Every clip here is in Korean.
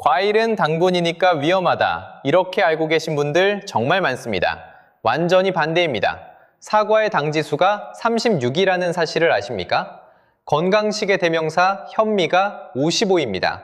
과일은 당분이니까 위험하다. 이렇게 알고 계신 분들 정말 많습니다. 완전히 반대입니다. 사과의 당지수가 36이라는 사실을 아십니까? 건강식의 대명사 현미가 55입니다.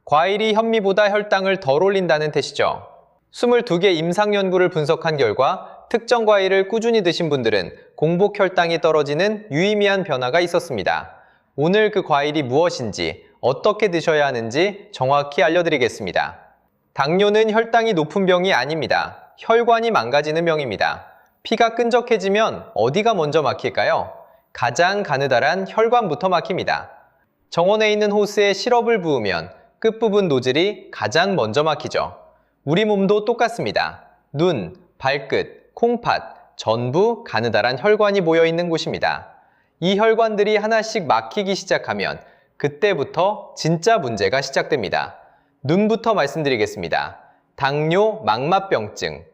과일이 현미보다 혈당을 덜 올린다는 뜻이죠. 22개 임상 연구를 분석한 결과 특정 과일을 꾸준히 드신 분들은 공복 혈당이 떨어지는 유의미한 변화가 있었습니다. 오늘 그 과일이 무엇인지, 어떻게 드셔야 하는지 정확히 알려드리겠습니다. 당뇨는 혈당이 높은 병이 아닙니다. 혈관이 망가지는 병입니다. 피가 끈적해지면 어디가 먼저 막힐까요? 가장 가느다란 혈관부터 막힙니다. 정원에 있는 호스에 시럽을 부으면 끝부분 노즐이 가장 먼저 막히죠. 우리 몸도 똑같습니다. 눈, 발끝, 콩팥, 전부 가느다란 혈관이 모여있는 곳입니다. 이 혈관들이 하나씩 막히기 시작하면 그때부터 진짜 문제가 시작됩니다. 눈부터 말씀드리겠습니다. 당뇨 망막병증.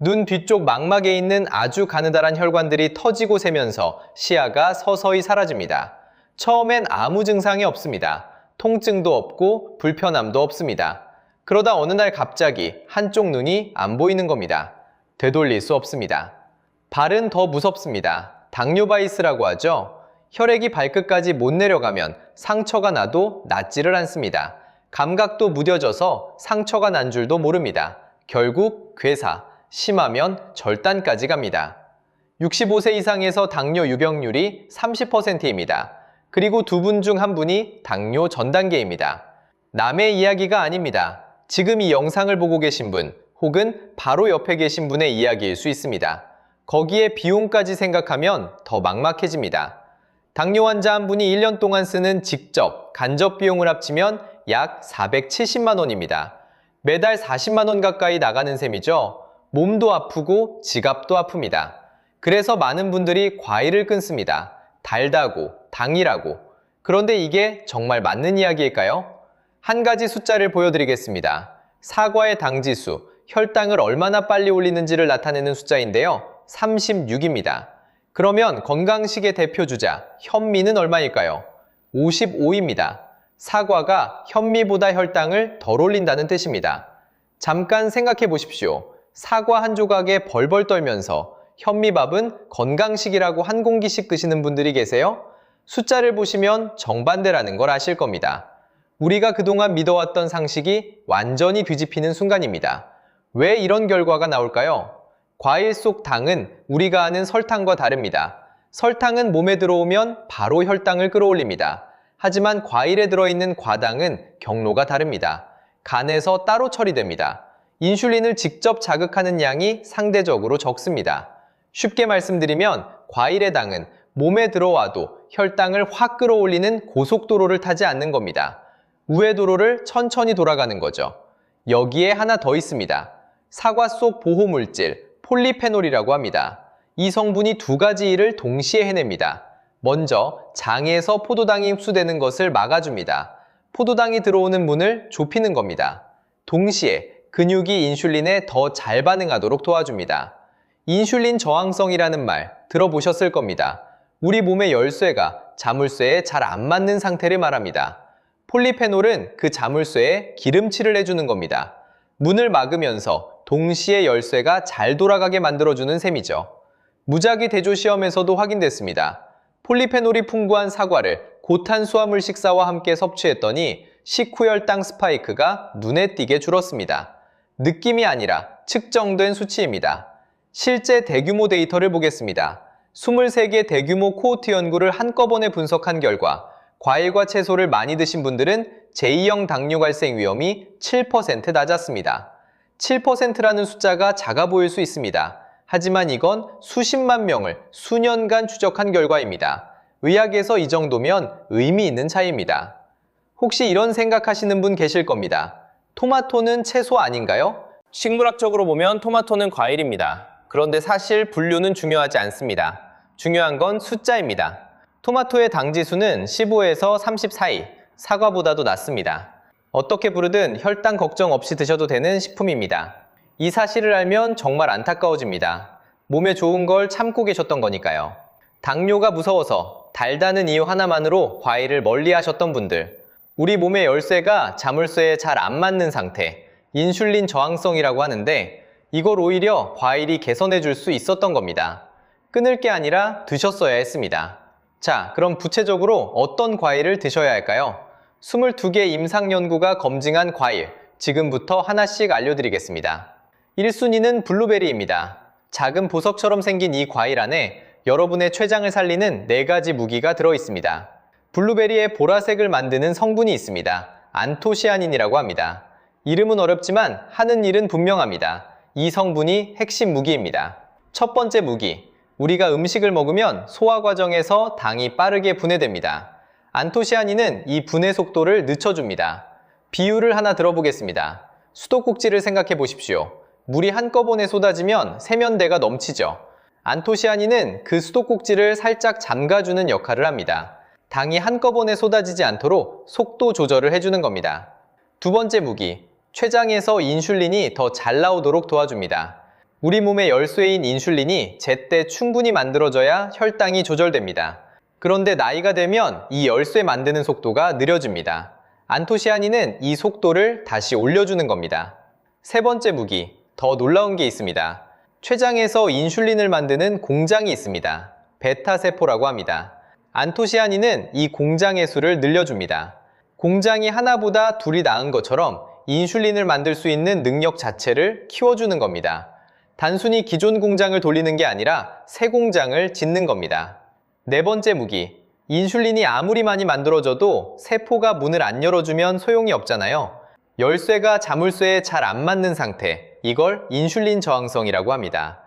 눈 뒤쪽 망막에 있는 아주 가느다란 혈관들이 터지고 새면서 시야가 서서히 사라집니다. 처음엔 아무 증상이 없습니다. 통증도 없고 불편함도 없습니다. 그러다 어느 날 갑자기 한쪽 눈이 안 보이는 겁니다. 되돌릴 수 없습니다. 발은 더 무섭습니다. 당뇨바이스라고 하죠. 혈액이 발끝까지 못 내려가면 상처가 나도 낫지를 않습니다. 감각도 무뎌져서 상처가 난 줄도 모릅니다. 결국 괴사, 심하면 절단까지 갑니다. 65세 이상에서 당뇨 유병률이 30%입니다. 그리고 두 분 중 한 분이 당뇨 전 단계입니다. 남의 이야기가 아닙니다. 지금 이 영상을 보고 계신 분, 혹은 바로 옆에 계신 분의 이야기일 수 있습니다. 거기에 비용까지 생각하면 더 막막해집니다. 당뇨 환자 한 분이 1년 동안 쓰는 직접, 간접 비용을 합치면 약 470만 원입니다. 매달 40만 원 가까이 나가는 셈이죠. 몸도 아프고 지갑도 아픕니다. 그래서 많은 분들이 과일을 끊습니다. 달다고, 당이라고. 그런데 이게 정말 맞는 이야기일까요? 한 가지 숫자를 보여드리겠습니다. 사과의 당지수, 혈당을 얼마나 빨리 올리는지를 나타내는 숫자인데요. 36입니다. 그러면 건강식의 대표 주자, 현미는 얼마일까요? 55입니다. 사과가 현미보다 혈당을 덜 올린다는 뜻입니다. 잠깐 생각해 보십시오. 사과 한 조각에 벌벌 떨면서 현미밥은 건강식이라고 한 공기씩 드시는 분들이 계세요? 숫자를 보시면 정반대라는 걸 아실 겁니다. 우리가 그동안 믿어왔던 상식이 완전히 뒤집히는 순간입니다. 왜 이런 결과가 나올까요? 과일 속 당은 우리가 아는 설탕과 다릅니다. 설탕은 몸에 들어오면 바로 혈당을 끌어올립니다. 하지만 과일에 들어있는 과당은 경로가 다릅니다. 간에서 따로 처리됩니다. 인슐린을 직접 자극하는 양이 상대적으로 적습니다. 쉽게 말씀드리면 과일의 당은 몸에 들어와도 혈당을 확 끌어올리는 고속도로를 타지 않는 겁니다. 우회도로를 천천히 돌아가는 거죠. 여기에 하나 더 있습니다. 사과 속 보호물질, 폴리페놀이라고 합니다. 이 성분이 두 가지 일을 동시에 해냅니다. 먼저 장에서 포도당이 흡수되는 것을 막아줍니다. 포도당이 들어오는 문을 좁히는 겁니다. 동시에 근육이 인슐린에 더 잘 반응하도록 도와줍니다. 인슐린 저항성이라는 말 들어보셨을 겁니다. 우리 몸의 열쇠가 자물쇠에 잘 안 맞는 상태를 말합니다. 폴리페놀은 그 자물쇠에 기름칠을 해주는 겁니다. 문을 막으면서 동시에 열쇠가 잘 돌아가게 만들어주는 셈이죠. 무작위 대조 시험에서도 확인됐습니다. 폴리페놀이 풍부한 사과를 고탄수화물 식사와 함께 섭취했더니 식후 혈당 스파이크가 눈에 띄게 줄었습니다. 느낌이 아니라 측정된 수치입니다. 실제 대규모 데이터를 보겠습니다. 23개 대규모 코호트 연구를 한꺼번에 분석한 결과 과일과 채소를 많이 드신 분들은 제2형 당뇨 발생 위험이 7% 낮았습니다. 7%라는 숫자가 작아 보일 수 있습니다. 하지만 이건 수십만 명을 수년간 추적한 결과입니다. 의학에서 이 정도면 의미 있는 차이입니다. 혹시 이런 생각하시는 분 계실 겁니다. 토마토는 채소 아닌가요? 식물학적으로 보면 토마토는 과일입니다. 그런데 사실 분류는 중요하지 않습니다. 중요한 건 숫자입니다. 토마토의 당지수는 15에서 30 사이, 사과보다도 낮습니다. 어떻게 부르든 혈당 걱정 없이 드셔도 되는 식품입니다. 이 사실을 알면 정말 안타까워집니다. 몸에 좋은 걸 참고 계셨던 거니까요. 당뇨가 무서워서 달다는 이유 하나만으로 과일을 멀리 하셨던 분들, 우리 몸의 열쇠가 자물쇠에 잘 안 맞는 상태, 인슐린 저항성이라고 하는데 이걸 오히려 과일이 개선해 줄 수 있었던 겁니다. 끊을 게 아니라 드셨어야 했습니다. 자, 그럼 구체적으로 어떤 과일을 드셔야 할까요? 22개 임상연구가 검증한 과일, 지금부터 하나씩 알려드리겠습니다. 1순위는 블루베리입니다. 작은 보석처럼 생긴 이 과일 안에 여러분의 췌장을 살리는 4가지 무기가 들어있습니다. 블루베리의 보라색을 만드는 성분이 있습니다. 안토시아닌이라고 합니다. 이름은 어렵지만 하는 일은 분명합니다. 이 성분이 핵심 무기입니다. 첫 번째 무기, 우리가 음식을 먹으면 소화 과정에서 당이 빠르게 분해됩니다. 안토시아닌은 이 분해 속도를 늦춰줍니다. 비유를 하나 들어보겠습니다. 수도꼭지를 생각해 보십시오. 물이 한꺼번에 쏟아지면 세면대가 넘치죠. 안토시아닌은 그 수도꼭지를 살짝 잠가주는 역할을 합니다. 당이 한꺼번에 쏟아지지 않도록 속도 조절을 해주는 겁니다. 두 번째 무기, 췌장에서 인슐린이 더 잘 나오도록 도와줍니다. 우리 몸의 열쇠인 인슐린이 제때 충분히 만들어져야 혈당이 조절됩니다. 그런데 나이가 되면 이 열쇠 만드는 속도가 느려집니다. 안토시아닌은 이 속도를 다시 올려주는 겁니다. 세 번째 무기, 더 놀라운 게 있습니다. 췌장에서 인슐린을 만드는 공장이 있습니다. 베타세포라고 합니다. 안토시아닌은 이 공장의 수를 늘려줍니다. 공장이 하나보다 둘이 나은 것처럼 인슐린을 만들 수 있는 능력 자체를 키워주는 겁니다. 단순히 기존 공장을 돌리는 게 아니라 새 공장을 짓는 겁니다. 네 번째 무기, 인슐린이 아무리 많이 만들어져도 세포가 문을 안 열어주면 소용이 없잖아요. 열쇠가 자물쇠에 잘 안 맞는 상태, 이걸 인슐린 저항성이라고 합니다.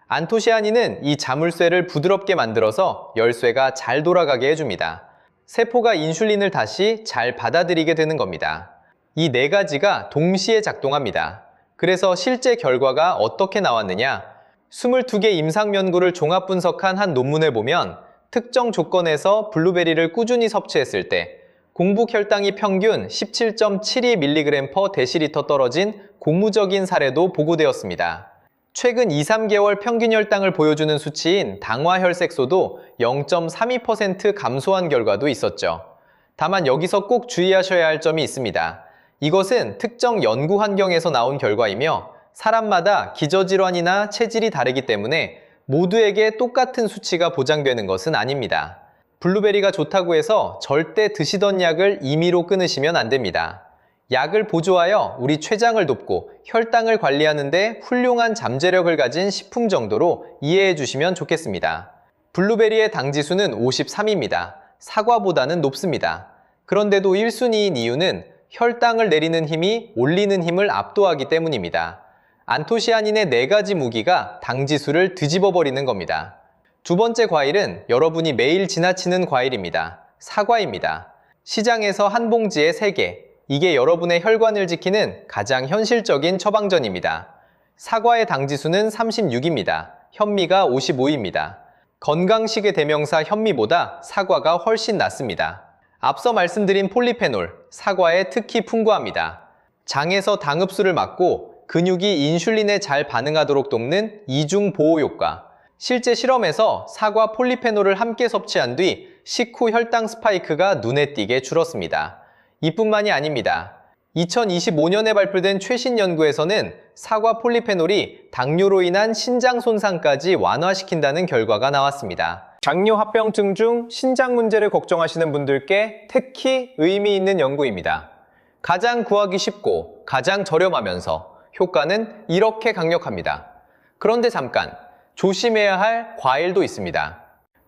안토시아닌은 이 자물쇠를 부드럽게 만들어서 열쇠가 잘 돌아가게 해줍니다. 세포가 인슐린을 다시 잘 받아들이게 되는 겁니다. 이 4가지가 동시에 작동합니다. 그래서 실제 결과가 어떻게 나왔느냐? 22개 임상 연구를 종합 분석한 한 논문을 보면 특정 조건에서 블루베리를 꾸준히 섭취했을 때 공복 혈당이 평균 17.72mg/dL 떨어진 고무적인 사례도 보고되었습니다. 최근 2-3개월 평균 혈당을 보여주는 수치인 당화혈색소도 0.32% 감소한 결과도 있었죠. 다만 여기서 꼭 주의하셔야 할 점이 있습니다. 이것은 특정 연구 환경에서 나온 결과이며 사람마다 기저질환이나 체질이 다르기 때문에 모두에게 똑같은 수치가 보장되는 것은 아닙니다. 블루베리가 좋다고 해서 절대 드시던 약을 임의로 끊으시면 안 됩니다. 약을 보조하여 우리 췌장을 돕고 혈당을 관리하는 데 훌륭한 잠재력을 가진 식품 정도로 이해해 주시면 좋겠습니다. 블루베리의 당지수는 53입니다. 사과보다는 높습니다. 그런데도 1순위인 이유는 혈당을 내리는 힘이 올리는 힘을 압도하기 때문입니다. 안토시아닌의 4가지 무기가 당지수를 뒤집어버리는 겁니다. 두 번째 과일은 여러분이 매일 지나치는 과일입니다. 사과입니다. 시장에서 한 봉지에 3개, 이게 여러분의 혈관을 지키는 가장 현실적인 처방전입니다. 사과의 당지수는 36입니다. 현미가 55입니다. 건강식의 대명사 현미보다 사과가 훨씬 낫습니다. 앞서 말씀드린 폴리페놀, 사과에 특히 풍부합니다. 장에서 당 흡수를 막고 근육이 인슐린에 잘 반응하도록 돕는 이중 보호 효과. 실제 실험에서 사과 폴리페놀을 함께 섭취한 뒤 식후 혈당 스파이크가 눈에 띄게 줄었습니다. 이뿐만이 아닙니다. 2025년에 발표된 최신 연구에서는 사과 폴리페놀이 당뇨로 인한 신장 손상까지 완화시킨다는 결과가 나왔습니다. 당뇨 합병증 중 신장 문제를 걱정하시는 분들께 특히 의미 있는 연구입니다. 가장 구하기 쉽고 가장 저렴하면서 효과는 이렇게 강력합니다. 그런데 잠깐, 조심해야 할 과일도 있습니다.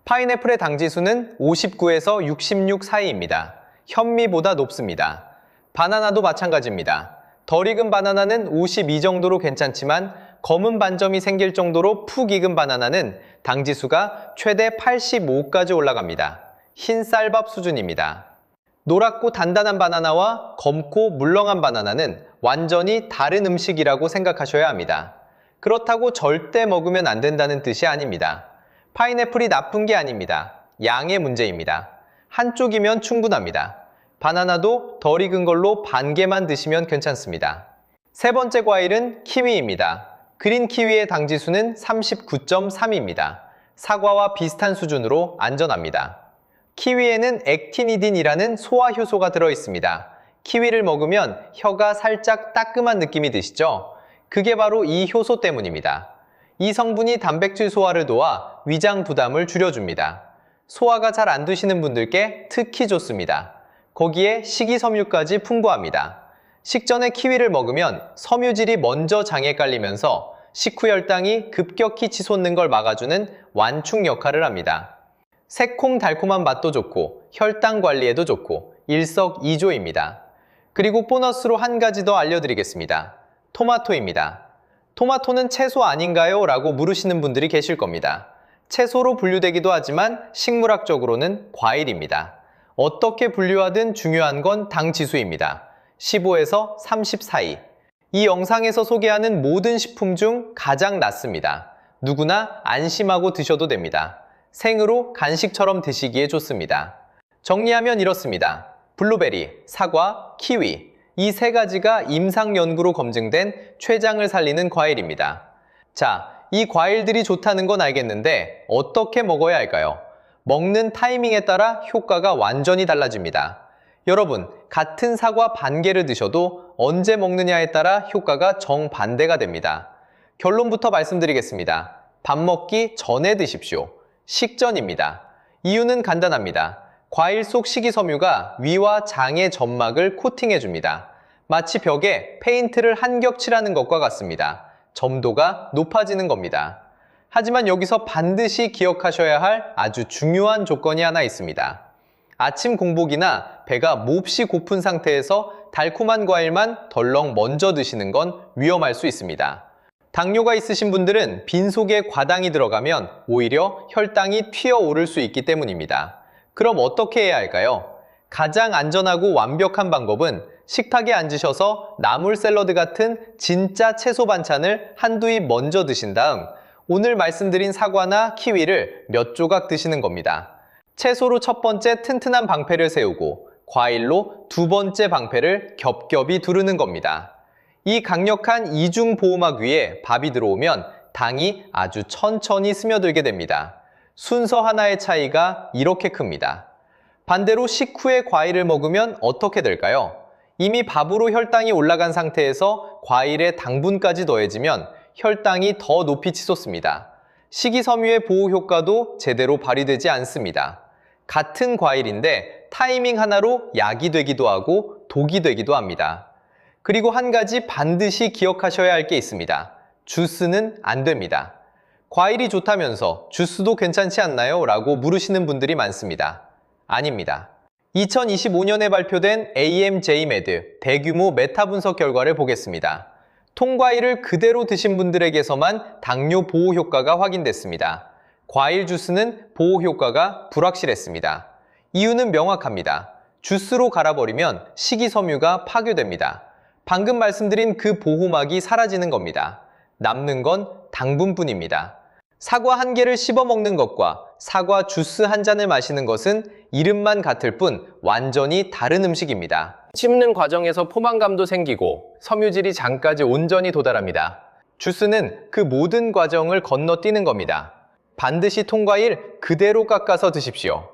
파인애플의 당지수는 59에서 66 사이입니다. 현미보다 높습니다. 바나나도 마찬가지입니다. 덜 익은 바나나는 52 정도로 괜찮지만 검은 반점이 생길 정도로 푹 익은 바나나는 당지수가 최대 85까지 올라갑니다. 흰 쌀밥 수준입니다. 노랗고 단단한 바나나와 검고 물렁한 바나나는 완전히 다른 음식이라고 생각하셔야 합니다. 그렇다고 절대 먹으면 안 된다는 뜻이 아닙니다. 파인애플이 나쁜 게 아닙니다. 양의 문제입니다. 한쪽이면 충분합니다. 바나나도 덜 익은 걸로 반 개만 드시면 괜찮습니다. 세 번째 과일은 키위입니다. 그린 키위의 당지수는 39.3입니다. 사과와 비슷한 수준으로 안전합니다. 키위에는 액티니딘이라는 소화 효소가 들어있습니다. 키위를 먹으면 혀가 살짝 따끔한 느낌이 드시죠? 그게 바로 이 효소 때문입니다. 이 성분이 단백질 소화를 도와 위장 부담을 줄여줍니다. 소화가 잘 안 되시는 분들께 특히 좋습니다. 거기에 식이섬유까지 풍부합니다. 식전에 키위를 먹으면 섬유질이 먼저 장에 깔리면서 식후 혈당이 급격히 치솟는 걸 막아주는 완충 역할을 합니다. 새콤달콤한 맛도 좋고 혈당 관리에도 좋고 일석이조입니다. 그리고 보너스로 한 가지 더 알려드리겠습니다. 토마토입니다. 토마토는 채소 아닌가요? 라고 물으시는 분들이 계실 겁니다. 채소로 분류되기도 하지만 식물학적으로는 과일입니다. 어떻게 분류하든 중요한 건 당 지수입니다. 15에서 30 사이. 이 영상에서 소개하는 모든 식품 중 가장 낮습니다. 누구나 안심하고 드셔도 됩니다. 생으로 간식처럼 드시기에 좋습니다. 정리하면 이렇습니다. 블루베리, 사과, 키위. 이 세 가지가 임상 연구로 검증된 췌장을 살리는 과일입니다. 자, 이 과일들이 좋다는 건 알겠는데 어떻게 먹어야 할까요? 먹는 타이밍에 따라 효과가 완전히 달라집니다. 여러분, 같은 사과 반 개를 드셔도 언제 먹느냐에 따라 효과가 정반대가 됩니다. 결론부터 말씀드리겠습니다. 밥 먹기 전에 드십시오. 식전입니다. 이유는 간단합니다. 과일 속 식이섬유가 위와 장의 점막을 코팅해줍니다. 마치 벽에 페인트를 한 겹 칠하는 것과 같습니다. 점도가 높아지는 겁니다. 하지만 여기서 반드시 기억하셔야 할 아주 중요한 조건이 하나 있습니다. 아침 공복이나 배가 몹시 고픈 상태에서 달콤한 과일만 덜렁 먼저 드시는 건 위험할 수 있습니다. 당뇨가 있으신 분들은 빈속에 과당이 들어가면 오히려 혈당이 튀어오를 수 있기 때문입니다. 그럼 어떻게 해야 할까요? 가장 안전하고 완벽한 방법은 식탁에 앉으셔서 나물 샐러드 같은 진짜 채소 반찬을 한두 입 먼저 드신 다음 오늘 말씀드린 사과나 키위를 몇 조각 드시는 겁니다. 채소로 첫 번째 튼튼한 방패를 세우고 과일로 두 번째 방패를 겹겹이 두르는 겁니다. 이 강력한 이중 보호막 위에 밥이 들어오면 당이 아주 천천히 스며들게 됩니다. 순서 하나의 차이가 이렇게 큽니다. 반대로 식후에 과일을 먹으면 어떻게 될까요? 이미 밥으로 혈당이 올라간 상태에서 과일에 당분까지 더해지면 혈당이 더 높이 치솟습니다. 식이섬유의 보호 효과도 제대로 발휘되지 않습니다. 같은 과일인데 타이밍 하나로 약이 되기도 하고 독이 되기도 합니다. 그리고 한 가지 반드시 기억하셔야 할 게 있습니다. 주스는 안 됩니다. 과일이 좋다면서 주스도 괜찮지 않나요? 라고 물으시는 분들이 많습니다. 아닙니다. 2025년에 발표된 AMJmed 대규모 메타 분석 결과를 보겠습니다. 통과일을 그대로 드신 분들에게서만 당뇨 보호 효과가 확인됐습니다. 과일 주스는 보호 효과가 불확실했습니다. 이유는 명확합니다. 주스로 갈아버리면 식이섬유가 파괴됩니다. 방금 말씀드린 그 보호막이 사라지는 겁니다. 남는 건 당분뿐입니다. 사과 한 개를 씹어 먹는 것과 사과 주스 한 잔을 마시는 것은 이름만 같을 뿐 완전히 다른 음식입니다. 씹는 과정에서 포만감도 생기고 섬유질이 장까지 온전히 도달합니다. 주스는 그 모든 과정을 건너뛰는 겁니다. 반드시 통과일 그대로 깎아서 드십시오.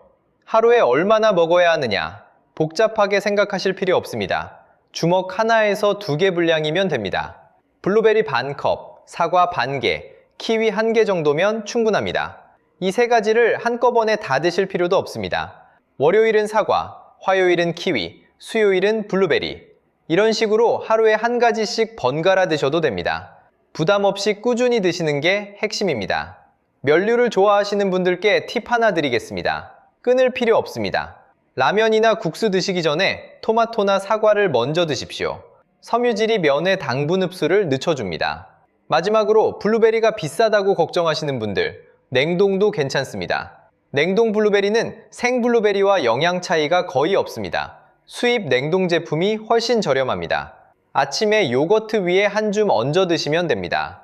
하루에 얼마나 먹어야 하느냐? 복잡하게 생각하실 필요 없습니다. 주먹 하나에서 2개 분량이면 됩니다. 블루베리 반 컵, 사과 반 개, 키위 1개 정도면 충분합니다. 이 세 가지를 한꺼번에 다 드실 필요도 없습니다. 월요일은 사과, 화요일은 키위, 수요일은 블루베리. 이런 식으로 하루에 한 가지씩 번갈아 드셔도 됩니다. 부담 없이 꾸준히 드시는 게 핵심입니다. 면류를 좋아하시는 분들께 팁 하나 드리겠습니다. 끊을 필요 없습니다. 라면이나 국수 드시기 전에 토마토나 사과를 먼저 드십시오. 섬유질이 면의 당분 흡수를 늦춰줍니다. 마지막으로 블루베리가 비싸다고 걱정하시는 분들, 냉동도 괜찮습니다. 냉동 블루베리는 생 블루베리와 영양 차이가 거의 없습니다. 수입 냉동 제품이 훨씬 저렴합니다. 아침에 요거트 위에 한 줌 얹어 드시면 됩니다.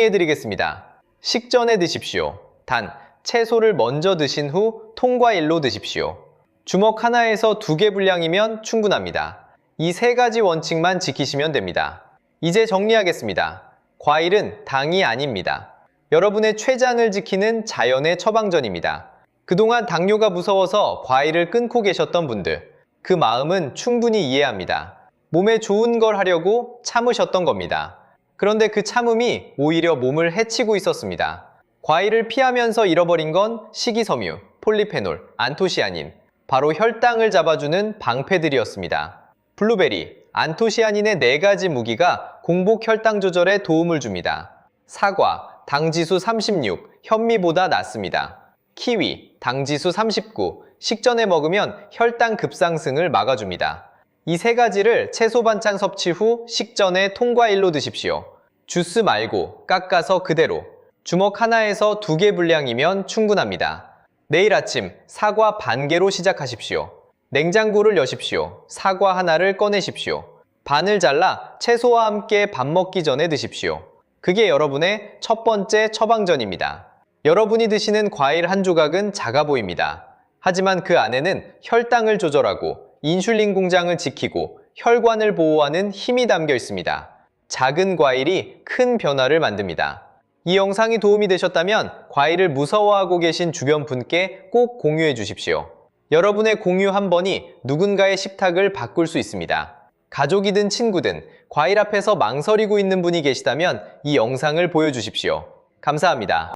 정리해드리겠습니다. 식전에 드십시오. 단, 채소를 먼저 드신 후 통과일로 드십시오. 주먹 하나에서 2개 분량이면 충분합니다. 이 세 가지 원칙만 지키시면 됩니다. 이제 정리하겠습니다. 과일은 당이 아닙니다. 여러분의 췌장을 지키는 자연의 처방전입니다. 그동안 당뇨가 무서워서 과일을 끊고 계셨던 분들, 그 마음은 충분히 이해합니다. 몸에 좋은 걸 하려고 참으셨던 겁니다. 그런데 그 참음이 오히려 몸을 해치고 있었습니다. 과일을 피하면서 잃어버린 건 식이섬유, 폴리페놀, 안토시아닌, 바로 혈당을 잡아주는 방패들이었습니다. 블루베리, 안토시아닌의 4가지 무기가 공복 혈당 조절에 도움을 줍니다. 사과, 당지수 36, 현미보다 낮습니다. 키위, 당지수 39, 식전에 먹으면 혈당 급상승을 막아줍니다. 이 3가지를 채소 반찬 섭취 후 식전에 통과일로 드십시오. 주스 말고 깎아서 그대로. 주먹 하나에서 2개 분량이면 충분합니다. 내일 아침 사과 반 개로 시작하십시오. 냉장고를 여십시오. 사과 하나를 꺼내십시오. 반을 잘라 채소와 함께 밥 먹기 전에 드십시오. 그게 여러분의 첫 번째 처방전입니다. 여러분이 드시는 과일 한 조각은 작아 보입니다. 하지만 그 안에는 혈당을 조절하고 인슐린 공장을 지키고 혈관을 보호하는 힘이 담겨 있습니다. 작은 과일이 큰 변화를 만듭니다. 이 영상이 도움이 되셨다면 과일을 무서워하고 계신 주변 분께 꼭 공유해 주십시오. 여러분의 공유 한 번이 누군가의 식탁을 바꿀 수 있습니다. 가족이든 친구든 과일 앞에서 망설이고 있는 분이 계시다면 이 영상을 보여주십시오. 감사합니다.